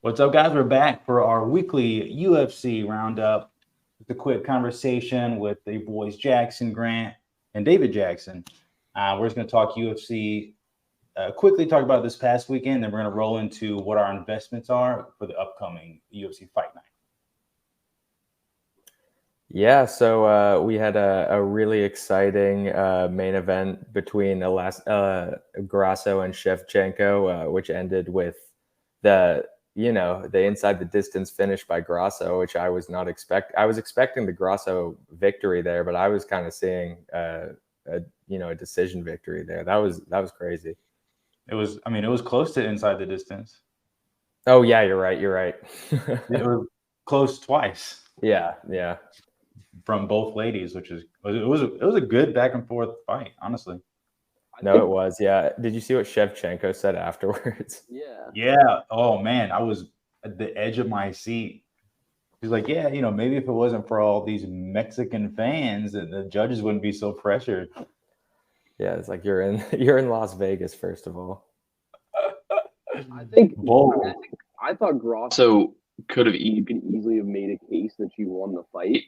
What's up, guys? We're back for our weekly UFC roundup. Just a quick conversation with the boys Jackson Grant and David Jackson. We're just going to talk UFC, quickly talk about this past weekend, then we're going to roll into what our investments are for the upcoming UFC Fight Night. Yeah, so we had a really exciting main event between Grasso and Shevchenko, which ended with the inside the distance finish by Grasso, which I was not expect. I was expecting the Grasso victory there, but I was kind of seeing a decision victory there. That was crazy. It was close to inside the distance. Oh yeah, you're right. It was close twice. Yeah. From both ladies, which is it was a good back and forth fight, honestly. No, it was. Yeah. Did you see what Shevchenko said afterwards? Yeah. Oh man, I was at the edge of my seat. He's like, yeah, maybe if it wasn't for all these Mexican fans, the judges wouldn't be so pressured. Yeah, it's like you're in Las Vegas, first of all. I thought Grasso could easily have made a case that she won the fight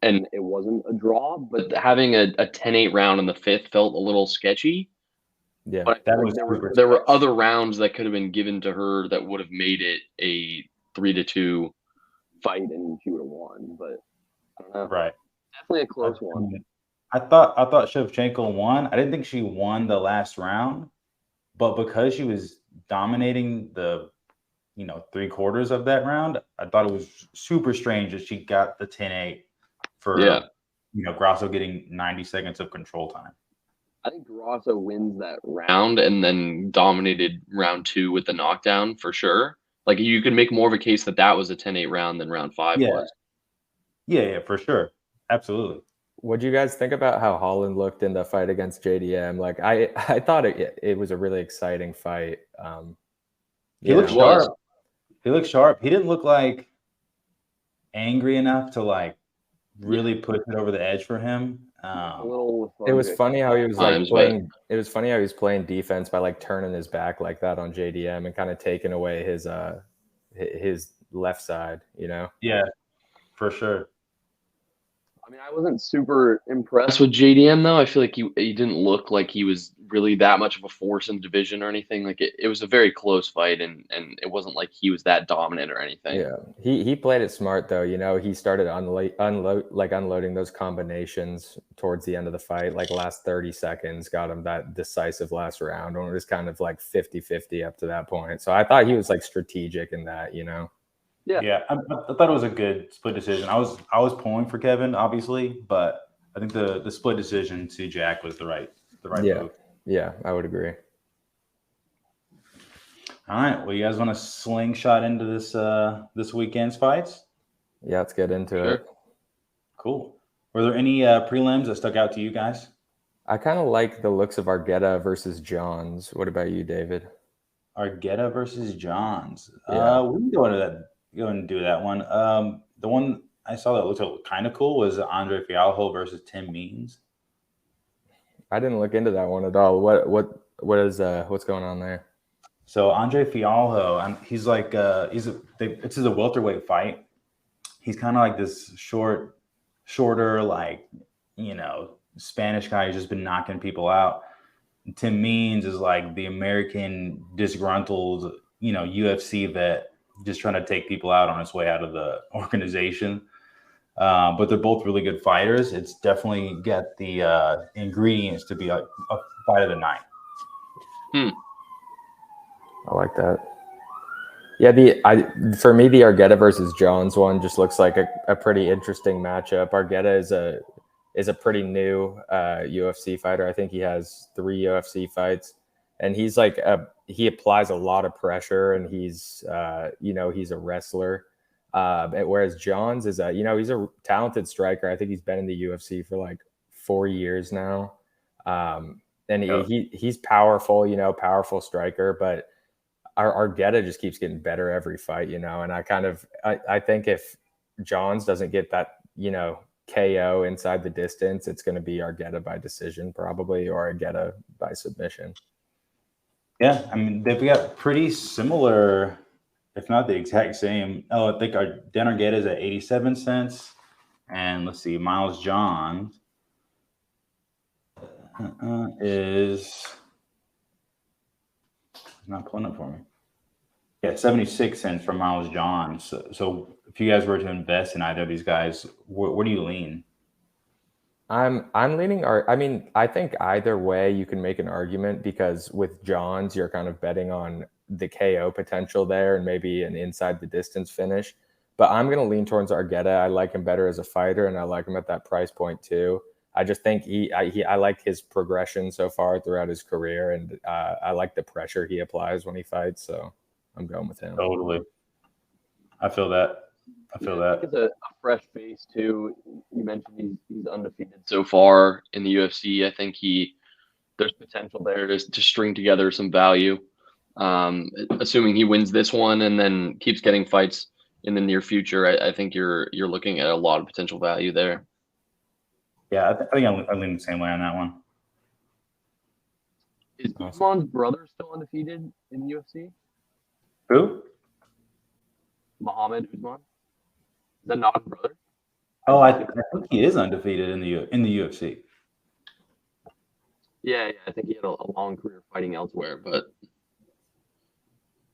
and it wasn't a draw, but having a 10-8 round in the fifth felt a little sketchy. Yeah, but there were other rounds that could have been given to her that would have made it a 3-2 fight and she would have won. But I don't know. Right. Definitely a close one. I thought Shevchenko won. I didn't think she won the last round, but because she was dominating the 3/4 of that round, I thought it was super strange that she got the 10-8 for Grasso getting 90 seconds of control time. I think Grasso wins that round and then dominated round 2 with the knockdown for sure. Like you could make more of a case that was a 10-8 round than round 5 was. Yeah, for sure. Absolutely. What do you guys think about how Holland looked in the fight against JDM? Like I thought it was a really exciting fight. He looked sharp. He looked sharp. He didn't look like angry enough to really push it over the edge for him. It was funny how he was playing. It was funny how he was playing defense by turning his back like that on JDM and kind of taking away his left side. Yeah, for sure. I mean, I wasn't super impressed with JDM though. I feel like he didn't look like he was really that much of a force in the division or anything. Like it was a very close fight, and it wasn't like he was that dominant or anything. Yeah, he played it smart though. He started unloading those combinations towards the end of the fight, last 30 seconds, got him that decisive last round, and it was kind of 50-50 up to that point. So I thought he was strategic in that. Yeah. I thought it was a good split decision. I was pulling for Kevin, obviously, but I think the split decision to Jack was the right move. Yeah, I would agree. All right. Well, you guys want to slingshot into this weekend's fights? Yeah, let's get into it. Cool. Were there any prelims that stuck out to you guys? I kind of like the looks of Argueta versus Johns. What about you, David? Argueta versus Johns. Yeah. We can go and do that one. The one I saw that looked kind of cool was Andre Fialho versus Tim Means. I didn't look into that one at all. What's going on there? So Andre Fialho, he's it's a welterweight fight. He's kind of like this shorter, Spanish guy who's just been knocking people out. And Tim Means is like the American disgruntled, UFC vet, just trying to take people out on his way out of the organization. But they're both really good fighters. It's definitely got the ingredients to be a fight of the night. I like that. Yeah, for me, the Argueta versus Jones one just looks like a pretty interesting matchup. Argueta is a pretty new UFC fighter. I think he has 3 UFC fights, and he's he applies a lot of pressure, and he's a wrestler. Whereas Johns is he's a talented striker. I think he's been in the UFC for 4 years now. And he's powerful, powerful striker, but Argueta just keeps getting better every fight, and I think if Johns doesn't get that, KO inside the distance, it's going to be Argueta by decision probably, or Argueta by submission. Yeah, I mean, they've got pretty similar if not the exact same. Oh, I think our Dan Argueta is at 87 cents. And let's see, Miles John is not pulling up for me. Yeah, 76 cents for Miles John. So if you guys were to invest in either of these guys, where do you lean? I'm leaning. I mean, I think either way you can make an argument, because with Johns you're kind of betting on the KO potential there and maybe an inside the distance finish. But I'm going to lean towards Argueta. I like him better as a fighter, and I like him at that price point too. I just think I like his progression so far throughout his career, and I like the pressure he applies when he fights. So I'm going with him. Totally. I feel that. I think it's a fresh face too. You mentioned he's undefeated so far in the UFC. I think there's potential there to string together some value. Assuming he wins this one and then keeps getting fights in the near future, I think you're looking at a lot of potential value there. Yeah, I think I lean the same way on that one. Is Usman's brother still undefeated in the UFC? Who? Muhammad Usman. Is that not his brother? Oh, I think he is undefeated in the UFC. Yeah, I think he had a long career fighting elsewhere, but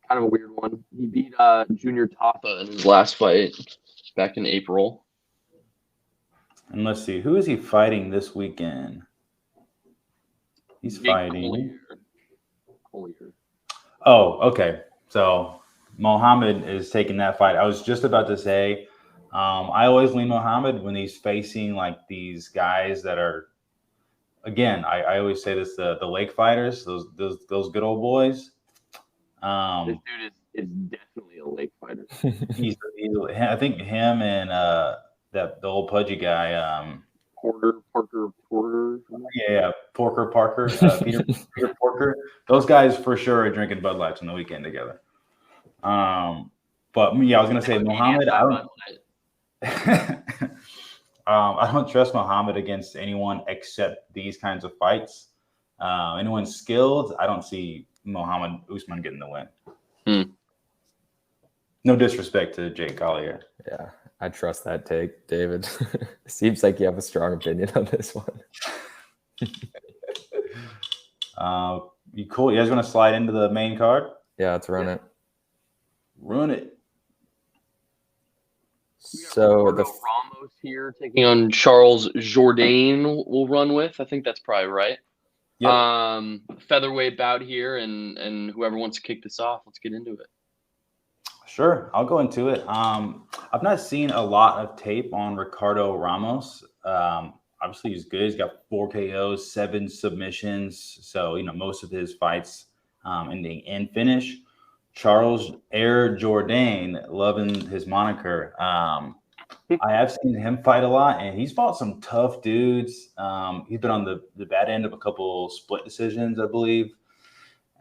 kind of a weird one. He beat Junior Tafa in his last fight back in April. And let's see, who is he fighting this weekend? He's fighting Collier. Oh, okay. So Mohammed is taking that fight. I was just about to say, I always lean Mohammed when he's facing like these guys that are, again, I always say this, the lake fighters, those good old boys. This dude is definitely a lake fighter. I think him and the old pudgy guy, Parker. Yeah, Parker, Peter Porker. Those guys for sure are drinking Bud Lights on the weekend together. But yeah, I was gonna say Mohammed. I don't trust Muhammad against anyone except these kinds of fights. Anyone skilled, I don't see Muhammad Usman getting the win. No disrespect to Jake Collier. Yeah, I trust that take, David. Seems like you have a strong opinion on this one. You cool? You guys want to slide into the main card? Yeah, let's run it. Run it. So the Ramos here taking on Charles Jourdain will run with. I think that's probably right. Yep. Featherweight bout here, and whoever wants to kick this off, let's get into it. Sure, I'll go into it. I've not seen a lot of tape on Ricardo Ramos. Obviously, he's good. He's got 4 KOs, 7 submissions. So, most of his fights ending in finish. Charles Air Jourdain, loving his moniker. I have seen him fight a lot, and he's fought some tough dudes. He's been on the bad end of a couple split decisions, I believe.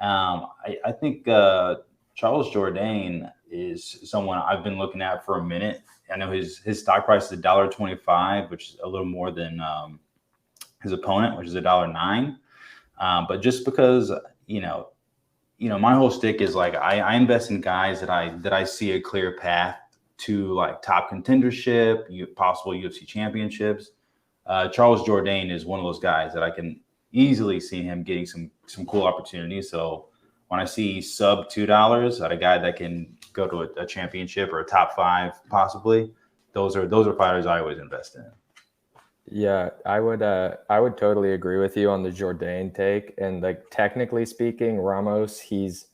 I think Charles Jourdain is someone I've been looking at for a minute. I know his stock price is $1.25, which is a little more than his opponent, which is $1.09. But just because my whole stick is like I invest in guys that I see a clear path to like top contendership, possible UFC championships. Charles Jourdain is one of those guys that I can easily see him getting some cool opportunities. So when I see sub $2 at a guy that can go to a championship or a top 5 possibly, those are fighters I always invest in. Yeah, I would totally agree with you on the Jourdain take. And like technically speaking, Ramos, he's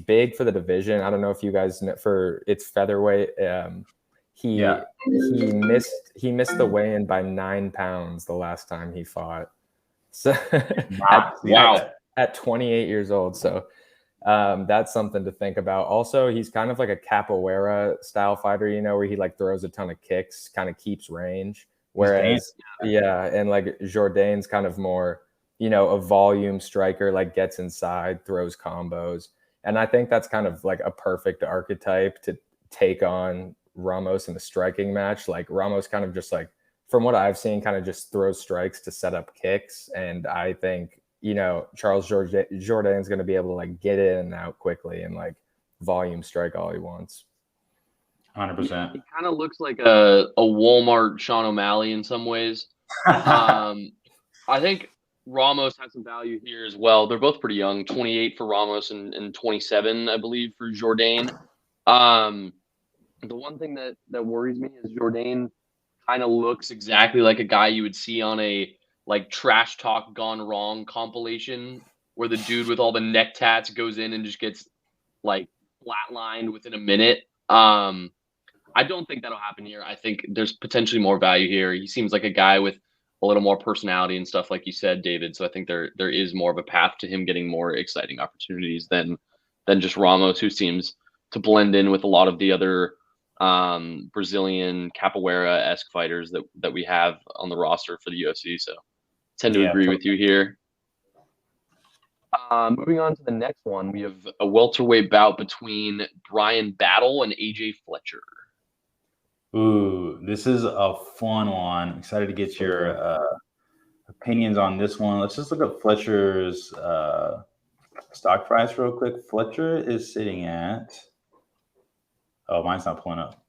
big for the division. I don't know if you guys know, for it's featherweight. He missed the weigh-in by 9 pounds the last time he fought. So at 28 years old. So that's something to think about. Also, he's kind of like a capoeira style fighter, where he like throws a ton of kicks, kind of keeps range. Whereas, and like Jourdain's kind of more, a volume striker, like gets inside, throws combos. And I think that's kind of like a perfect archetype to take on Ramos in a striking match. Like Ramos kind of just like, from what I've seen, kind of just throws strikes to set up kicks. And I think, Charles Jourdain's going to be able to like get in and out quickly and like volume strike all he wants. 100%. He kind of looks like a Walmart Sean O'Malley in some ways. I think Ramos has some value here as well. They're both pretty young, 28 for Ramos and 27, I believe, for Jourdain. The one thing that worries me is Jourdain kind of looks exactly like a guy you would see on a like trash talk gone wrong compilation where the dude with all the neck tats goes in and just gets like flatlined within a minute. I don't think that'll happen here. I think there's potentially more value here. He seems like a guy with a little more personality and stuff, like you said, David. So I think there is more of a path to him getting more exciting opportunities than just Ramos, who seems to blend in with a lot of the other Brazilian capoeira-esque fighters that we have on the roster for the UFC. So I tend to agree with you here. Moving on to the next one, we have a welterweight bout between Brian Battle and AJ Fletcher. Ooh, this is a fun one. I'm excited to get your opinions on this one. Let's just look at Fletcher's stock price real quick. Fletcher is sitting at... Oh, mine's not pulling up.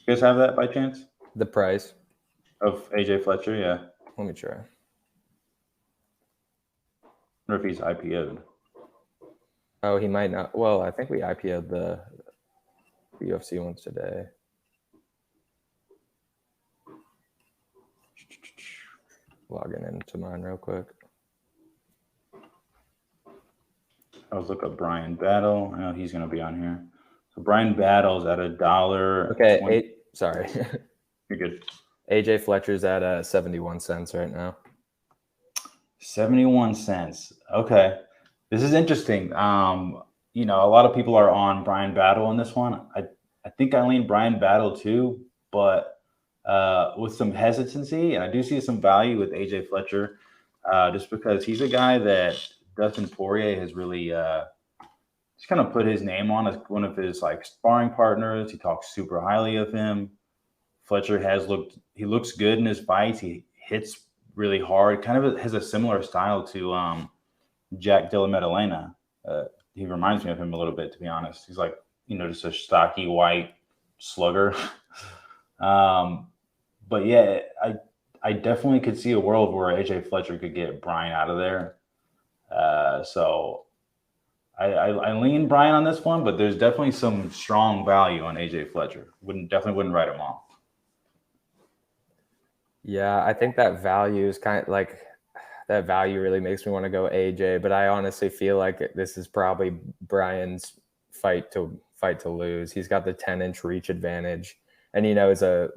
You guys have that by chance? The price of AJ Fletcher, yeah. Let me try. I wonder if he's IPO'd. Oh, he might not. Well, I think we IPO'd the UFC ones today. Logging into mine real quick. I was looking up Brian Battle. I know he's going to be on here. So Brian Battle's at $1. Okay, sorry. You're good. AJ Fletcher's at 71 cents right now. 71 cents. Okay. This is interesting. You know, a lot of people are on Brian Battle in this one. I think I lean Brian Battle too, but with some hesitancy, and I do see some value with AJ Fletcher, just because he's a guy that Dustin Poirier has really just kind of put his name on as one of his like sparring partners. He talks super highly of him. Fletcher he looks good in his fights. He hits really hard, kind of has a similar style to Jack Della Maddalena. He reminds me of him a little bit, to be honest. He's like, you know, just a stocky white slugger. But yeah, I definitely could see a world where AJ Fletcher could get Brian out of there. So I lean Brian on this one, but there's definitely some strong value on AJ Fletcher. Definitely wouldn't write him off. Yeah, I think that value is kind of like that value really makes me want to go AJ, but I honestly feel like this is probably Brian's fight to lose. He's got the 10-inch reach advantage, and you know, is a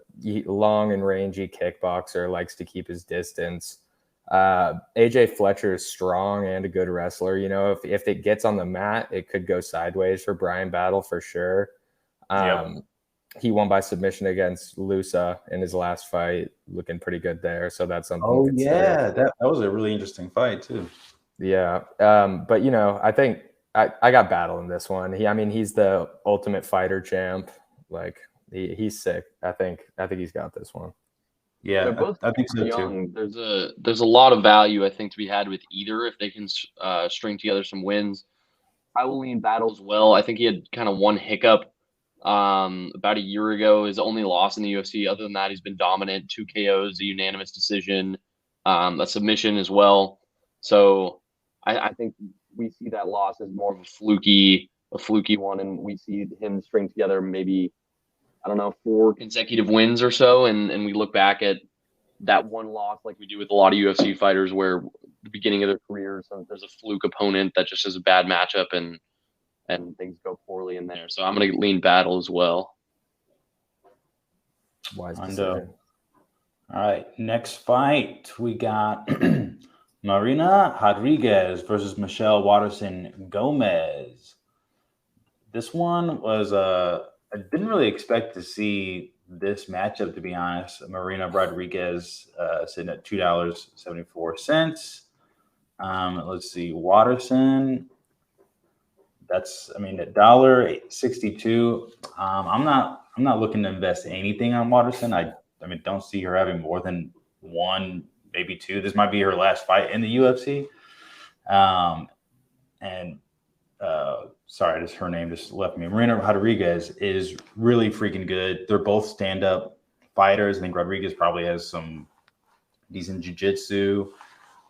long and rangy kickboxer, likes to keep his distance. AJ Fletcher is strong and a good wrestler. You know, if it gets on the mat, it could go sideways for Brian Battle for sure. He won by submission against Lusa in his last fight, looking pretty good there. So that's something. Oh yeah, that was a really interesting fight too. Yeah, but you know, I think I got Battle in this one. He's the Ultimate Fighter champ. Like he's sick. I think he's got this one. Yeah, I think so young. Too. There's a lot of value I think to be had with either if they can string together some wins. I will lean Battle as well. I think he had kind of one hiccup about a year ago. His only loss in the UFC. Other than that, he's been dominant. 2 KOs, a unanimous decision, a submission as well. So I think we see that loss as more of a fluky one, and we see him string together maybe, I don't know, 4 consecutive wins or so, and we look back at that one loss like we do with a lot of UFC fighters where the beginning of their careers, there's a fluke opponent that just has a bad matchup and things go poorly in there. So I'm going to lean Battle as well. Wise decision. All right, next fight we got Marina Rodriguez versus Michelle Waterson Gomez. This one was I didn't really expect to see this matchup, to be honest. Marina Rodriguez sitting at $2.74. Let's see, Waterson. That's at $1.62. I'm not looking to invest anything on Waterson. I don't see her having more than 1, maybe 2. This might be her last fight in the UFC. sorry, just her name just left me. Marina Rodriguez is really freaking good. They're both stand-up fighters. I think Rodriguez probably has some decent jiu-jitsu,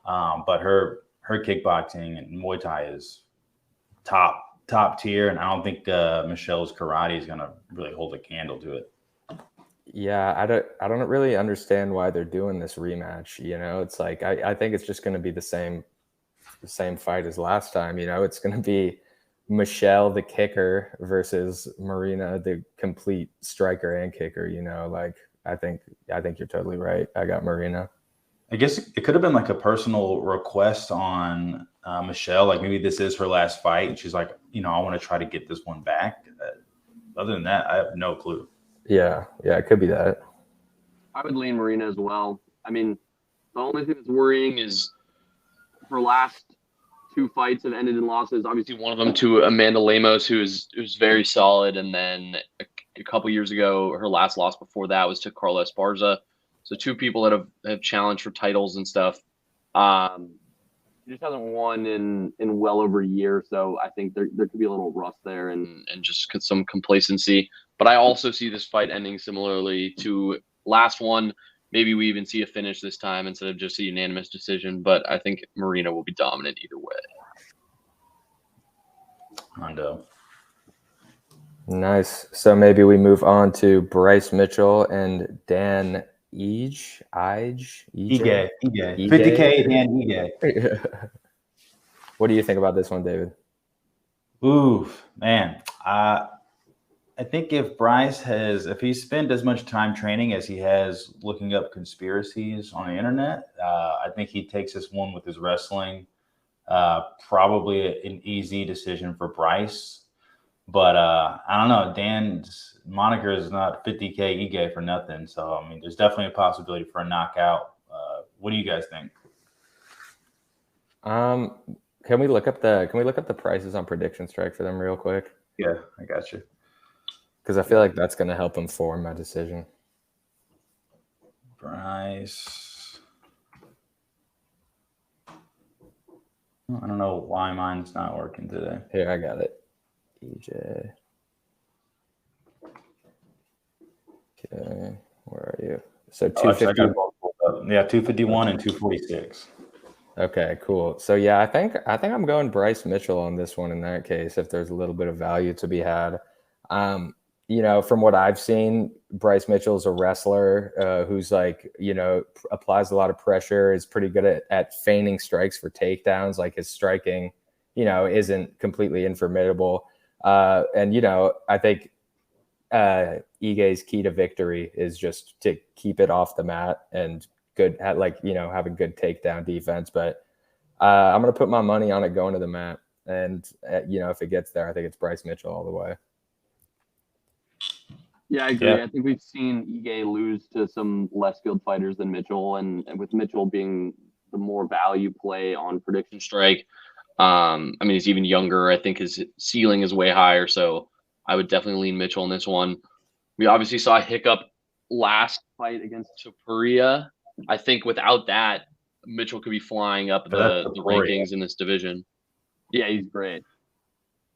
but her kickboxing and Muay Thai is top tier, and I don't think Michelle's karate is gonna really hold a candle to it. Yeah, I don't really understand why they're doing this rematch. It's like I think it's just going to be the same fight as last time. It's going to be Michelle the kicker versus Marina the complete striker and kicker. Like I think you're totally right. I got Marina. I guess it could have been like a personal request on Michelle. Like maybe this is her last fight, and she's like, I want to try to get this one back. Other than that, I have no clue. Yeah, it could be that. I would lean Marina as well. I mean, the only thing that's worrying is her last 2 fights have ended in losses. Obviously, one of them to Amanda Lemos, who's very solid, and then a couple years ago, her last loss before that was to Carla Esparza. So 2 people that have challenged for titles and stuff. She just hasn't won in well over a year, so I think there could be a little rust there and just some complacency. But I also see this fight ending similarly to last one. Maybe we even see a finish this time instead of just a unanimous decision. But I think Marina will be dominant either way. Hondo. Nice. So maybe we move on to Bryce Mitchell and Dan Ige. 50K Dan Ige. What do you think about this one, David? Ooh, man. I think if he spent as much time training as he has looking up conspiracies on the internet, I think he takes this one with his wrestling. Probably an easy decision for Bryce. But I don't know. Dan's moniker is not 50K Ige for nothing. So, I mean, there's definitely a possibility for a knockout. What do you guys think? Can we look up the prices on Prediction Strike for them real quick? Yeah, I got you. Because I feel like that's going to help inform my decision. Bryce. I don't know why mine's not working today. Here, I got it. EJ. Okay, where are you? So 250. Yeah, 251 and 246. Okay, cool. So yeah, I think I'm going Bryce Mitchell on this one in that case, if there's a little bit of value to be had. From what I've seen, Bryce Mitchell's a wrestler who's like, applies a lot of pressure, is pretty good at feigning strikes for takedowns. Like his striking, isn't completely informable. I think Ige's key to victory is just to keep it off the mat and good at having good takedown defense. But I'm going to put my money on it going to the mat. And, if it gets there, I think it's Bryce Mitchell all the way. Yeah, I agree. Yeah. I think we've seen Ige lose to some less skilled fighters than Mitchell. And with Mitchell being the more value play on Prediction Strike, he's even younger. I think his ceiling is way higher. So I would definitely lean Mitchell in this one. We obviously saw a hiccup last fight against Topuria. I think without that, Mitchell could be flying up the rankings in this division. Yeah, he's great.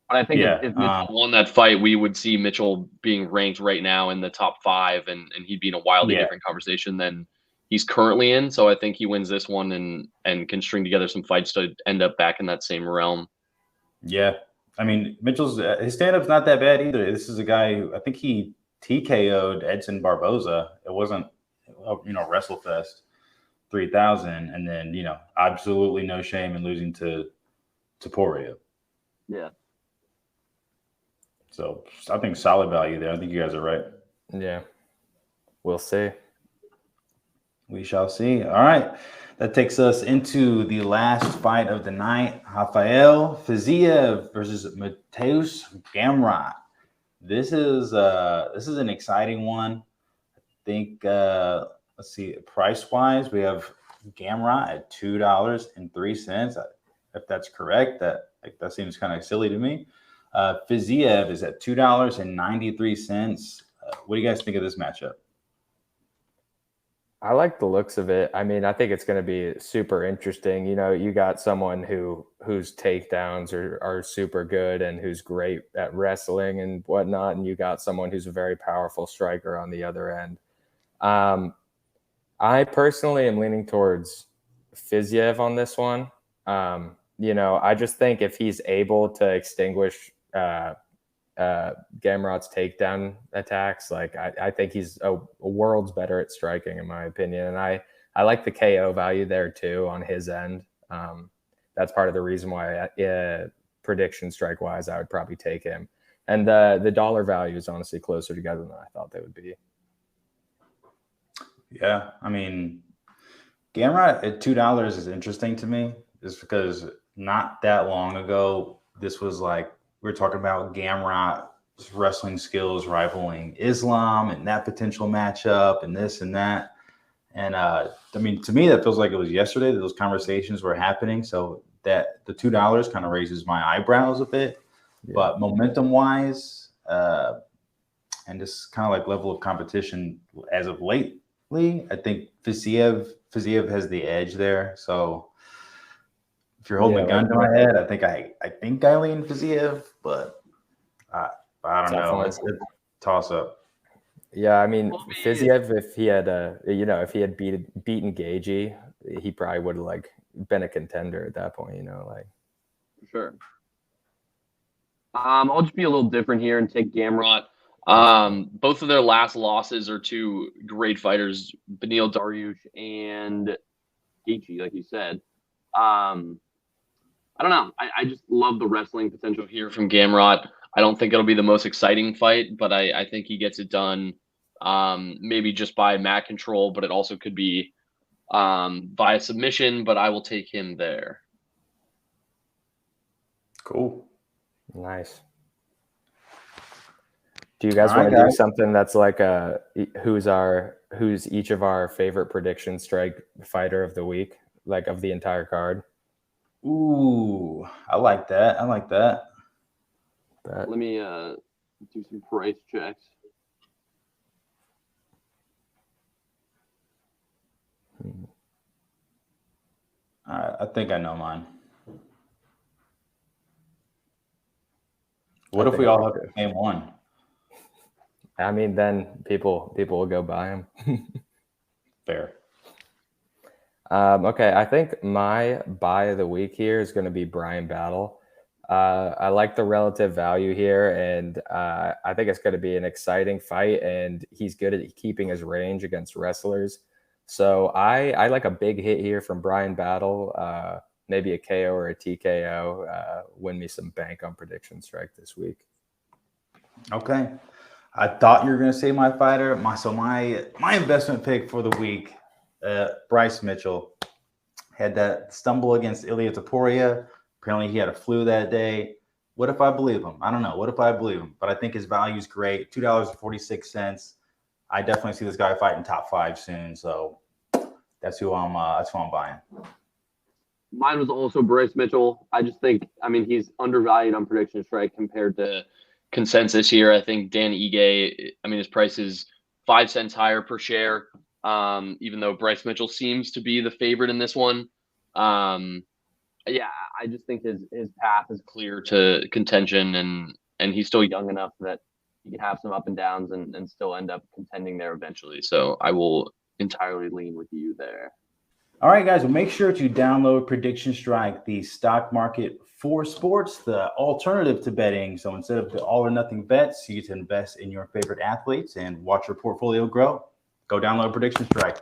But I think if Mitchell won that fight, we would see Mitchell being ranked right now in the top 5, and he'd be in a wildly different conversation than he's currently in. So I think he wins this one and can string together some fights to end up back in that same realm. Yeah. I mean, Mitchell's his stand-up's not that bad either. This is a guy who I think he TKO'd Edson Barboza. It wasn't, WrestleFest 3000, and then absolutely no shame in losing to Topuria. Yeah. So I think solid value there. I think you guys are right. Yeah. We'll see. We shall see. All right. That takes us into the last fight of the night. Rafael Fiziev versus Mateusz Gamrot. This is an exciting one. I think let's see, price-wise, we have Gamrot at $2.03. If that's correct, that seems kind of silly to me. Fiziev is at $2.93. What do you guys think of this matchup? I like the looks of it. I mean, I think it's going to be super interesting. You know, you got someone whose takedowns are super good and who's great at wrestling and whatnot, and you got someone who's a very powerful striker on the other end. I personally am leaning towards Fiziev on this one. You know, I just think if he's able to extinguish Gamrot's takedown attacks, like I think he's a world's better at striking, in my opinion. And I like the KO value there too on his end. That's part of the reason why prediction strike wise, I would probably take him. And the dollar value is honestly closer together than I thought they would be. Yeah, I mean, Gamrot at $2 is interesting to me, just because not that long ago, this was like we were talking about Gamrot's wrestling skills rivaling Islam and that potential matchup and this and that. And I mean, to me, that feels like it was yesterday that those conversations were happening. So that the $2 kind of raises my eyebrows a bit, but momentum wise, and just kind of like level of competition as of lately, I think Fiziev has the edge there. So if you're holding a gun to my head, I think I lean Fiziev, but I don't know. It's a toss up. Yeah, I mean, Fiziev, if he had beaten Gagey, he probably would have like been a contender at that point. You know, like For sure. I'll just be a little different here and take Gamrot. Both of their last losses are to great fighters, Beneil Dariush and Gaethje, like you said. I don't know. I just love the wrestling potential here from Gamrot. I don't think it'll be the most exciting fight, but I think he gets it done maybe just by mat control, but it also could be via submission, but I will take him there. Cool. Nice. Do you guys want to do something that's like who's each of our favorite prediction strike fighter of the week, like of the entire card? Ooh, I like that. Let me do some price checks. I think I know mine. What if we all have the same one? I mean, then people will go buy him. Fair. Okay, I think my buy of the week here is going to be Brian Battle. I like the relative value here, and I think it's going to be an exciting fight, and he's good at keeping his range against wrestlers. So I like a big hit here from Brian Battle, maybe a KO or a TKO, win me some bank on prediction strike this week. Okay. I thought you were going to say my fighter. My investment pick for the week, Bryce Mitchell, had that stumble against Ilia Topuria. Apparently he had a flu that day. What if I believe him? I don't know. What if I believe him? But I think his value is great. $2.46. I definitely see this guy fighting top 5 soon. So that's who I'm buying. Mine was also Bryce Mitchell. I just think, he's undervalued on prediction strike compared to consensus here. I think Dan Ige, his price is 5 cents higher per share, even though Bryce Mitchell seems to be the favorite in this one. I just think his path is clear to contention, and he's still young enough that he can have some up and downs and still end up contending there eventually. So I will entirely lean with you there. All right, guys, well, make sure to download Prediction Strike, the stock market for sports, the alternative to betting. So instead of the all or nothing bets, you get to invest in your favorite athletes and watch your portfolio grow. Go download Prediction Strike.